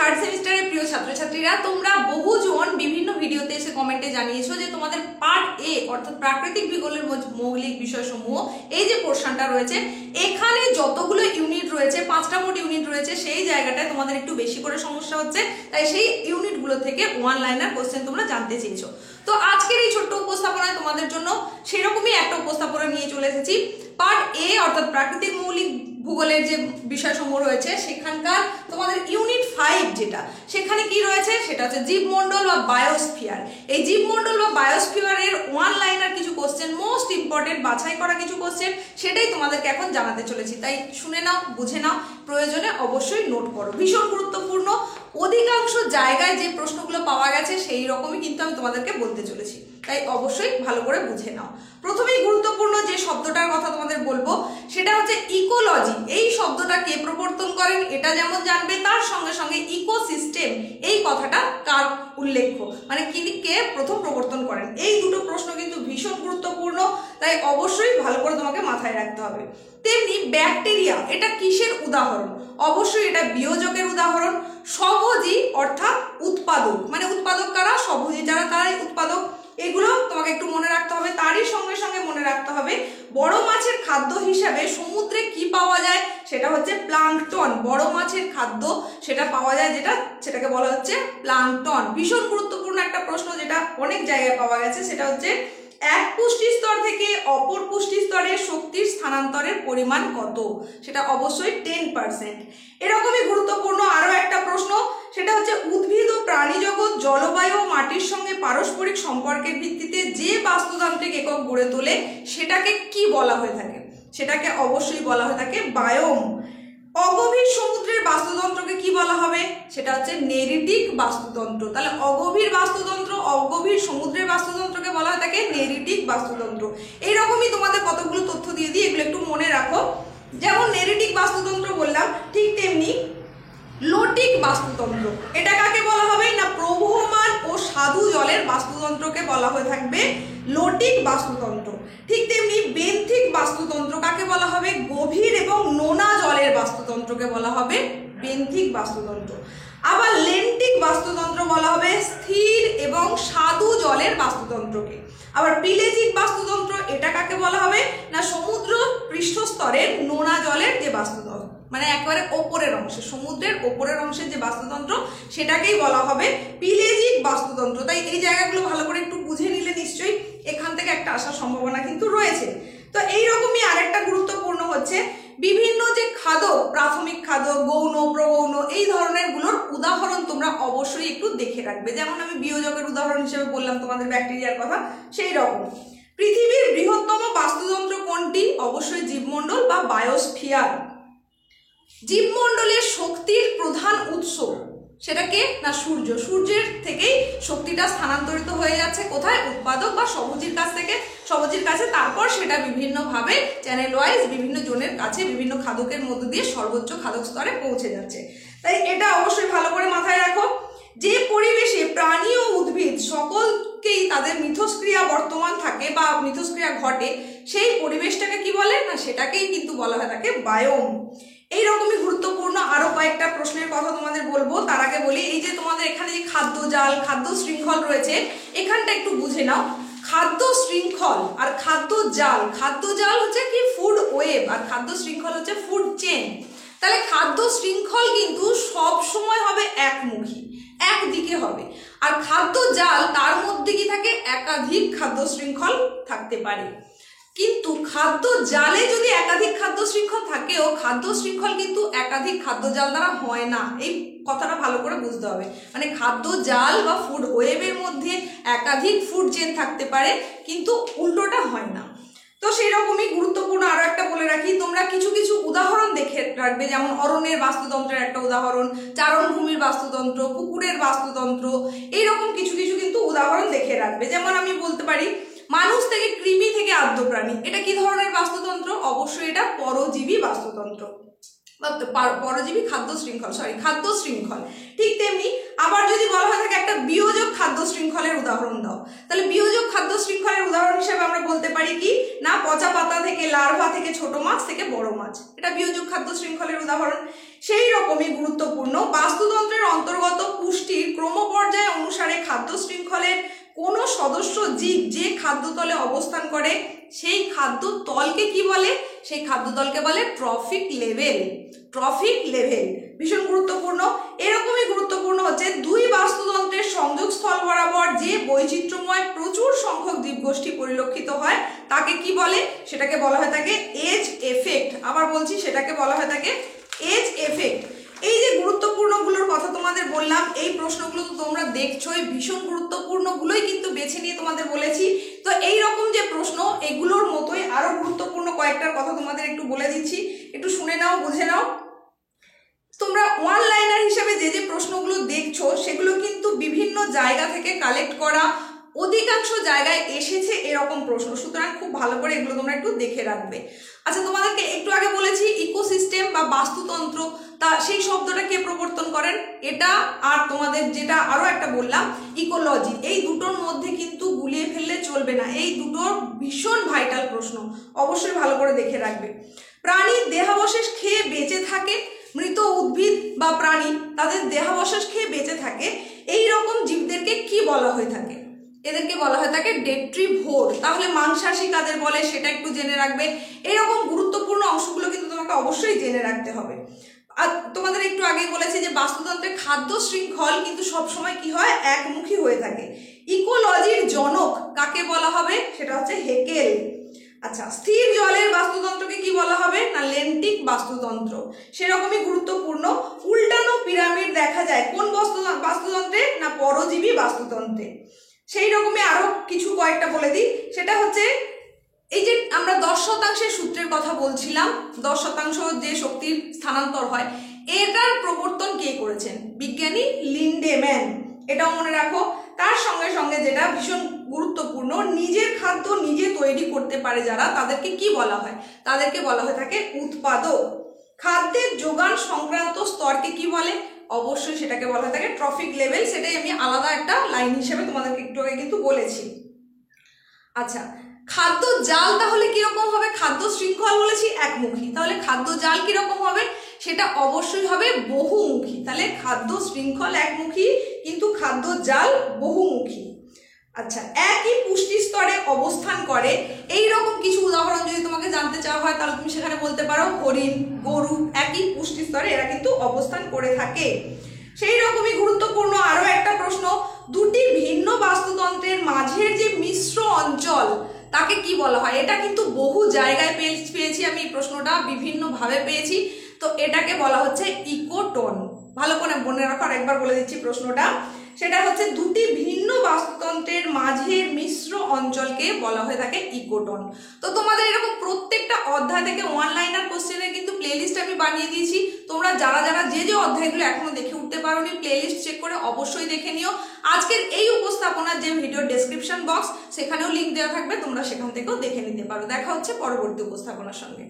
Third সেমিস্টারের প্রিয় ছাত্রছাত্রীরা, তোমরা বহুজন বিভিন্ন ভিডিওতে এসে কমেন্টে জানিয়েছো যে তোমাদের পার্ট এ অর্থাৎ প্রাকৃতিক ভূগোলের মৌলিক বিষয়সমূহ এই যে পোর্শনটা রয়েছে এখানে যতগুলো ইউনিট রয়েছে 5টা মোট ইউনিট রয়েছে সেই জায়গাটায় তোমাদের একটু বেশি করে সমস্যা হচ্ছে, তাই সেই ইউনিটগুলো থেকে ওয়ান লাইনার কোশ্চেন তোমরা জানতে চেয়েছো। তো আজকের এই ছোট্ট উপস্থাপনায় তোমাদের জন্য সেরকমই একটা উপস্থাপনা নিয়ে চলে এসেছি। পার্ট এ অর্থাৎ প্রাকৃতিক মৌলিক ভূগোলের যে বিষয়সমূহ রয়েছে সেখানকার তোমাদের ইউনিট 5 যেটা সেখানে কি রয়েছে সেটা হচ্ছে জীবমণ্ডল বা বায়োস্ফিয়ার। এই জীবমণ্ডল বা বায়োস্ফিয়ারের ওয়ান লাইনার কিছু কোশ্চেন, মোস্ট ইম্পর্টেন্ট বাছাই করা কিছু কোশ্চেন, সেটাই তোমাদেরকে এখন জানাতে চলেছি। তাই শুনে নাও, বুঝে নাও, প্রয়োজনে অবশ্যই নোট করো, ভীষণ গুরুত্বপূর্ণ। অধিকাংশ জায়গায় যে প্রশ্নগুলো পাওয়া গেছে সেই রকমই কিন্তু আমি তোমাদেরকে বলতে চলেছি, তাই অবশ্যই ভালো করে বুঝে নাও। প্রথমেই গুরুত্বপূর্ণ যে শব্দটার কথা তোমাদের বলবো সেটা হচ্ছে ইকোলজি। এই শব্দটা কে প্রবর্তন করেন এটা যেমন জানবে, তার সঙ্গে সঙ্গে ইকোসিস্টেম এই কথাটা কার উল্লেখ্য, মানে কে প্রথম প্রবর্তন করেন, এই দুটো প্রশ্ন কিন্তু ভীষণ গুরুত্বপূর্ণ, তাই অবশ্যই ভালো করে তোমাকে মাথায় রাখতে হবে। তেমনি ব্যাকটেরিয়া এটা কিসের উদাহরণ? অবশ্যই এটা বিয়োজকের উদাহরণ। স্বভোজী অর্থাৎ উৎপাদক, মানে উৎপাদক কারা? স্বভোজী যারা তারাই উৎপাদক। এগুলো তোমাকে একটু মনে রাখতে হবে। তারই সঙ্গে সঙ্গে মনে রাখতে হবে বড় মাছের খাদ্য হিসাবে সমুদ্রে কি পাওয়া যায় সেটা হচ্ছে প্লাঙ্কটন। বড় মাছের খাদ্য সেটা পাওয়া যায় সেটাকে বলা হচ্ছে প্লাঙ্কটন। ভীষণ গুরুত্বপূর্ণ একটা প্রশ্ন যেটা অনেক জায়গায় পাওয়া গেছে, সেটা হচ্ছে এক পুষ্টি স্তর থেকে অপর পুষ্টি স্তরে শক্তির স্থানান্তরের পরিমাণ কত? সেটা অবশ্যই 10%। এরকমই গুরুত্বপূর্ণ আরো একটা প্রশ্ন, সেটা হচ্ছে উদ্ভিদ ও প্রাণী জগৎ জলবায়ু ও মাটির সঙ্গে পারস্পরিক সম্পর্কের ভিত্তিতে যে বাস্তুতান্ত্রিক একক গড়ে তোলে সেটাকে কি বলা হয়ে থাকে? সেটাকে অবশ্যই বলা হয়ে থাকে বায়োম। অগভীর সমুদ্রের বাস্তুতন্ত্রকে কি বলা হবে? সেটা হচ্ছে নেরিটিক বাস্তুতন্ত্র। তাহলে অগভীর বাস্তুতন্ত্র, অগভীর সমুদ্রের বাস্তুতন্ত্রকে বলা হয়ে থাকে নেরিটিক বাস্তুতন্ত্র। এইরকমই তোমাদের কতগুলো তথ্য দিয়ে দিই, এগুলো একটু মনে রাখো। যেমন নেরিটিক বাস্তুতন্ত্র বললাম, ঠিক তেমনি লোটিক বাস্তুতন্ত্র এটা কাকে বলা হবে না? প্রবহমান ও স্বাদু জলের বাস্তুতন্ত্রকে বলা হয়ে থাকবে লোটিক বাস্তুতন্ত্র। ঠিক তেমনি বেন্থিক বাস্তুতন্ত্র কাকে বলা হবে? গভীর এবং নোনা জলের বাস্তুতন্ত্রকে বলা হবে বেন্থিক বাস্তুতন্ত্র। আবার লেন্টিক বাস্তুতন্ত্র বলা হবে স্থির এবং স্বাদু জলের বাস্তুতন্ত্রকে। আবার পিলেজিক বাস্তুতন্ত্র এটা কাকে বলা হবে না? সমুদ্র পৃষ্ঠস্তরের নোনা জলের যে বাস্তুতন্ত্র, মানে একেবারে ওপরের অংশে, সমুদ্রের ওপরের অংশের যে বাস্তুতন্ত্র সেটাকেই বলা হবে পিলেজিক বাস্তুতন্ত্র। তাই এই জায়গাগুলো ভালো করে একটু বুঝে নিলে নিশ্চয়ই এখান থেকে একটা আসার সম্ভাবনা কিন্তু রয়েছে। তো এইরকমই আরেকটা গুরুত্বপূর্ণ হচ্ছে বিভিন্ন যে খাদক, প্রাথমিক খাদক, গৌণ, প্রগৌণ, এই ধরনের গুলোর উদাহরণ তোমরা অবশ্যই একটু দেখে রাখবে। যেমন আমি বিয়োজকের উদাহরণ হিসেবে বললাম তোমাদের ব্যাকটেরিয়ার কথা, সেই রকম। পৃথিবীর বৃহত্তম বাস্তুতন্ত্র কোনটি? অবশ্যই জীবমণ্ডল বা বায়োস্ফিয়ার। জীবমণ্ডলের শক্তির প্রধান উৎস সেটাকে না? সূর্য। সূর্যের থেকেই শক্তিটা স্থানান্তরিত হয়ে যাচ্ছে কোথায়? উৎপাদক বা স্বভোজীর কাছ থেকে, স্বভোজীর কাছে, তারপর সেটা বিভিন্নভাবে চ্যানেল ওয়াইজ বিভিন্ন জনের কাছে বিভিন্ন খাদকের মধ্য দিয়ে সর্বোচ্চ খাদক স্তরে পৌঁছে যাচ্ছে। তাই এটা অবশ্যই ভালো করে মাথায় রাখো। যে পরিবেশে প্রাণী ও উদ্ভিদ সকলকেই তাদের মিথস্ক্রিয়া বর্তমান থাকে বা মিথস্ক্রিয়া ঘটে সেই পরিবেশটাকে কি বলে না? সেটাকেই কিন্তু বলা হয় থাকে বায়োম। এইরকমই গুরুত্বপূর্ণ আরো কয়েকটা প্রশ্নের কথা তোমাদের বলবো। তার আগে বলি, এই যে তোমাদের এখানে যে খাদ্য জাল, খাদ্য শৃঙ্খল রয়েছে, এখানটা একটু বুঝে নাও। খাদ্য শৃঙ্খল আর খাদ্য জাল, খাদ্য জাল হচ্ছে কি ফুড ওয়েব, আর খাদ্য শৃঙ্খল হচ্ছে ফুড চেন। তাহলে খাদ্য শৃঙ্খল কিন্তু সব সময় হবে একমুখী, একদিকে হবে, আর খাদ্য জাল তার মধ্যে কি থাকে? একাধিক খাদ্য শৃঙ্খল থাকতে পারে। কিন্তু খাদ্য জালে যদি একাধিক খাদ্য শৃঙ্খল থাকেও খাদ্য শৃঙ্খল কিন্তু একাধিক খাদ্য জাল দ্বারা হয় না। এই কথাটা ভালো করে বুঝতে হবে, মানে খাদ্য জাল বা ফুড ওয়েবের মধ্যে একাধিক ফুড চেন থাকতে পারে কিন্তু উল্টোটা হয় না। তো সেই রকমই গুরুত্বপূর্ণ আরো একটা বলে রাখি, তোমরা কিছু কিছু উদাহরণ দেখে রাখবে। যেমন অরণ্যের বাস্তুতন্ত্রের একটা উদাহরণ, চারণভূমির বাস্তুতন্ত্র, পুকুরের বাস্তুতন্ত্র, এইরকম কিছু কিছু কিন্তু উদাহরণ দেখে রাখবে। যেমন আমি বলতে পারি মানুষ থেকে কৃমি থেকে আদ্য প্রাণী, এটা কি ধরনের বাস্তুতন্ত্র? অবশ্যই এটা পরজীবী বাস্তুতন্ত্র বা পরজীবী খাদ্য শৃঙ্খল, খাদ্য শৃঙ্খল। ঠিক তেমনি আবার যদি বলা হয় থাকে একটা বিয়োজক খাদ্য শৃঙ্খলের উদাহরণ দাও, তাহলে বিয়োজক খাদ্য শৃঙ্খলের উদাহরণ হিসেবে আমরা বলতে পারি কি না? পচা পাতা থেকে, লার্ভা থেকে ছোট মাছ থেকে বড় মাছ, এটা বিয়োজক খাদ্য শৃঙ্খলের উদাহরণ। সেই রকমই গুরুত্বপূর্ণ বাস্তুতন্ত্রের অন্তর্গত খাদ্য শৃঙ্খলের কোনো সদস্য জীব যে খাদ্যতলে অবস্থান করে সেই খাদ্যতলকে কি বলে? সেই খাদ্যতলকে বলে ট্রফিক লেভেল। ট্রফিক লেভেল ভীষণ গুরুত্বপূর্ণ। এরকমই গুরুত্বপূর্ণ হচ্ছে দুই বাস্তুতন্ত্রের সংযোগস্থল বরাবর যে বৈচিত্র্যময় প্রচুর সংখ্যক জীবগোষ্ঠী পরিলক্ষিত হয় তাকে কি বলে? সেটাকে বলা হয় থাকে এজ এফেক্ট। আবার বলছি, সেটাকে বলা হয় থাকে এজ এফেক্ট। এই যে গুরুত্বপূর্ণগুলোর কথা তোমাদের বললাম, এই প্রশ্নগুলো তো তোমরা দেখছোই, ভীষণ গুরুত্বপূর্ণগুলোই কিন্তু বেছে নিয়ে তোমাদের বলেছি। তো এই রকম যে প্রশ্ন, এগুলোর মতোই আরো গুরুত্বপূর্ণ কয়েকটার কথা তোমাদের একটু বলে দিচ্ছি, একটু শুনে নাও, বুঝে নাও। তোমরা ওয়ান লাইনার হিসেবে যে যে প্রশ্নগুলো দেখছো সেগুলো কিন্তু বিভিন্ন জায়গা থেকে কালেক্ট করা, অধিকাংশ জায়গায় এসেছে এরকম প্রশ্ন, সুতরাং খুব ভালো করে এগুলো তোমরা একটু দেখে রাখবে। আচ্ছা, তোমাদেরকে একটু আগে বলেছি ইকোসিস্টেম বা বাস্তুতন্ত্র, তা সেই শব্দটা কে প্রবর্তন করেন? এটা আর তোমাদের যেটা আরো একটা বললাম ইকোলজি, এই দুটোর মধ্যে কিন্তু গুলিয়ে ফেললে চলবে না। এই দুটোর ভীষণ ভাইটাল প্রশ্ন, অবশ্যই ভালো করে দেখে রাখবে। প্রাণীর দেহাবশেষ খেয়ে বেঁচে থাকে, মৃত উদ্ভিদ বা প্রাণী তাদের দেহাবশেষ খেয়ে বেঁচে থাকে, এই রকম জীবদেরকে কি বলা হয়ে থাকে? এদেরকে বলা হয়ে থাকে ডেট্রিভোর। তাহলে মাংসাশী কাদের বলে সেটা একটু জেনে রাখবে। এরকম গুরুত্বপূর্ণ অংশগুলো কিন্তু তোমাকে অবশ্যই জেনে রাখতে হবে। আর তোমাদের একটু আগেই বলেছি যে বাস্তুতন্ত্রের খাদ্য শৃঙ্খল কিন্তু সবসময় কি হয়? একমুখী হয়ে থাকে। ইকোলজির জনক কাকে বলা হবে? সেটা হচ্ছে হেকেল। আচ্ছা, স্থির জলের বাস্তুতন্ত্রকে কি বলা হবে? না লেন্টিক বাস্তুতন্ত্র। সেরকমই গুরুত্বপূর্ণ উল্টানো পিরামিড দেখা যায় কোন বাস্তুতন্ত্রে? না পরজীবী বাস্তুতন্ত্রে। সেই রকমই আরো কিছু কয়েকটা বলে দিই, সেটা হচ্ছে এই যে আমরা 10% সূত্রের কথা বলছিলাম, 10% যে শক্তির স্থানান্তর হয়, এটার প্রবর্তন কে করেছেন? বিজ্ঞানী লিন্ডেম্যান। এটাও মনে রাখো। তার সঙ্গে সঙ্গে যেটা ভীষণ গুরুত্বপূর্ণ, নিজের খাদ্য নিজে তৈরি করতে পারে যারা, তাদেরকে কি বলা হয়? তাদেরকে বলা হয়ে থাকে উৎপাদক। খাদ্যের যোগান সংক্রান্ত স্তরকে কি বলে? অবশ্যই সেটাকে বলা থাকে ট্রফিক লেভেল। সেটাই আমি আলাদা একটা লাইন হিসেবে তোমাদেরকে একটু আগে কিন্তু বলেছি। আচ্ছা, খাদ্য জাল তাহলে কিরকম হবে? খাদ্য শৃঙ্খল বলেছি একমুখী, তাহলে খাদ্য জাল কিরকম হবে? সেটা অবশ্যই হবে বহুমুখী। তাহলে খাদ্য শৃঙ্খল একমুখী, কিন্তু খাদ্য জাল বহুমুখী। আচ্ছা, একই পুষ্টি স্তরে অবস্থান করে এই রকম কিছু উদাহরণ যদি তোমাকে জানতে চাওয়া হয় তাহলে তুমি সেখানে বলতে পারো হরিণ, গরু, একই পুষ্টি স্তরে এরা কিন্তু অবস্থান করে থাকে। সেই রকমই গুরুত্বপূর্ণ আরো একটা প্রশ্ন, দুটি ভিন্ন বাস্তুতন্ত্রের মাঝের যে মিশ্র অঞ্চল তাকে কি বলা হয়? এটা কিন্তু বহু জায়গায় পেয়েছি আমি, এই প্রশ্নটা বিভিন্ন ভাবে পেয়েছি। তো এটাকে বলা হচ্ছে ইকোটোন। ভালো করে মনে রাখো, একবার বলে দিচ্ছি প্রশ্নটা। সেটা হচ্ছে দুটি ভিন্ন বাস্তুতন্ত্রের মাঝের মিশ্র অঞ্চলকে বলা হয়ে থাকে ইকোটোন। তো তোমাদের এরকম প্রত্যেকটা অধ্যায় থেকে ওয়ান লাইনার কোশ্চেনের কিন্তু প্লেলিস্ট আমি বানিয়ে দিয়েছি। তোমরা যারা যারা যে যে অধ্যায়গুলো এখনো দেখে উঠতে পারোনি, প্লেলিস্ট চেক করে অবশ্যই দেখে নিও। আজকের এই উপস্থাপনার যে ভিডিও ডেসক্রিপশন বক্স, সেখানেও লিঙ্ক দেওয়া থাকবে, তোমরা সেখান থেকেও দেখে নিতে পারো। দেখা হচ্ছে পরবর্তী উপস্থাপনার সঙ্গে।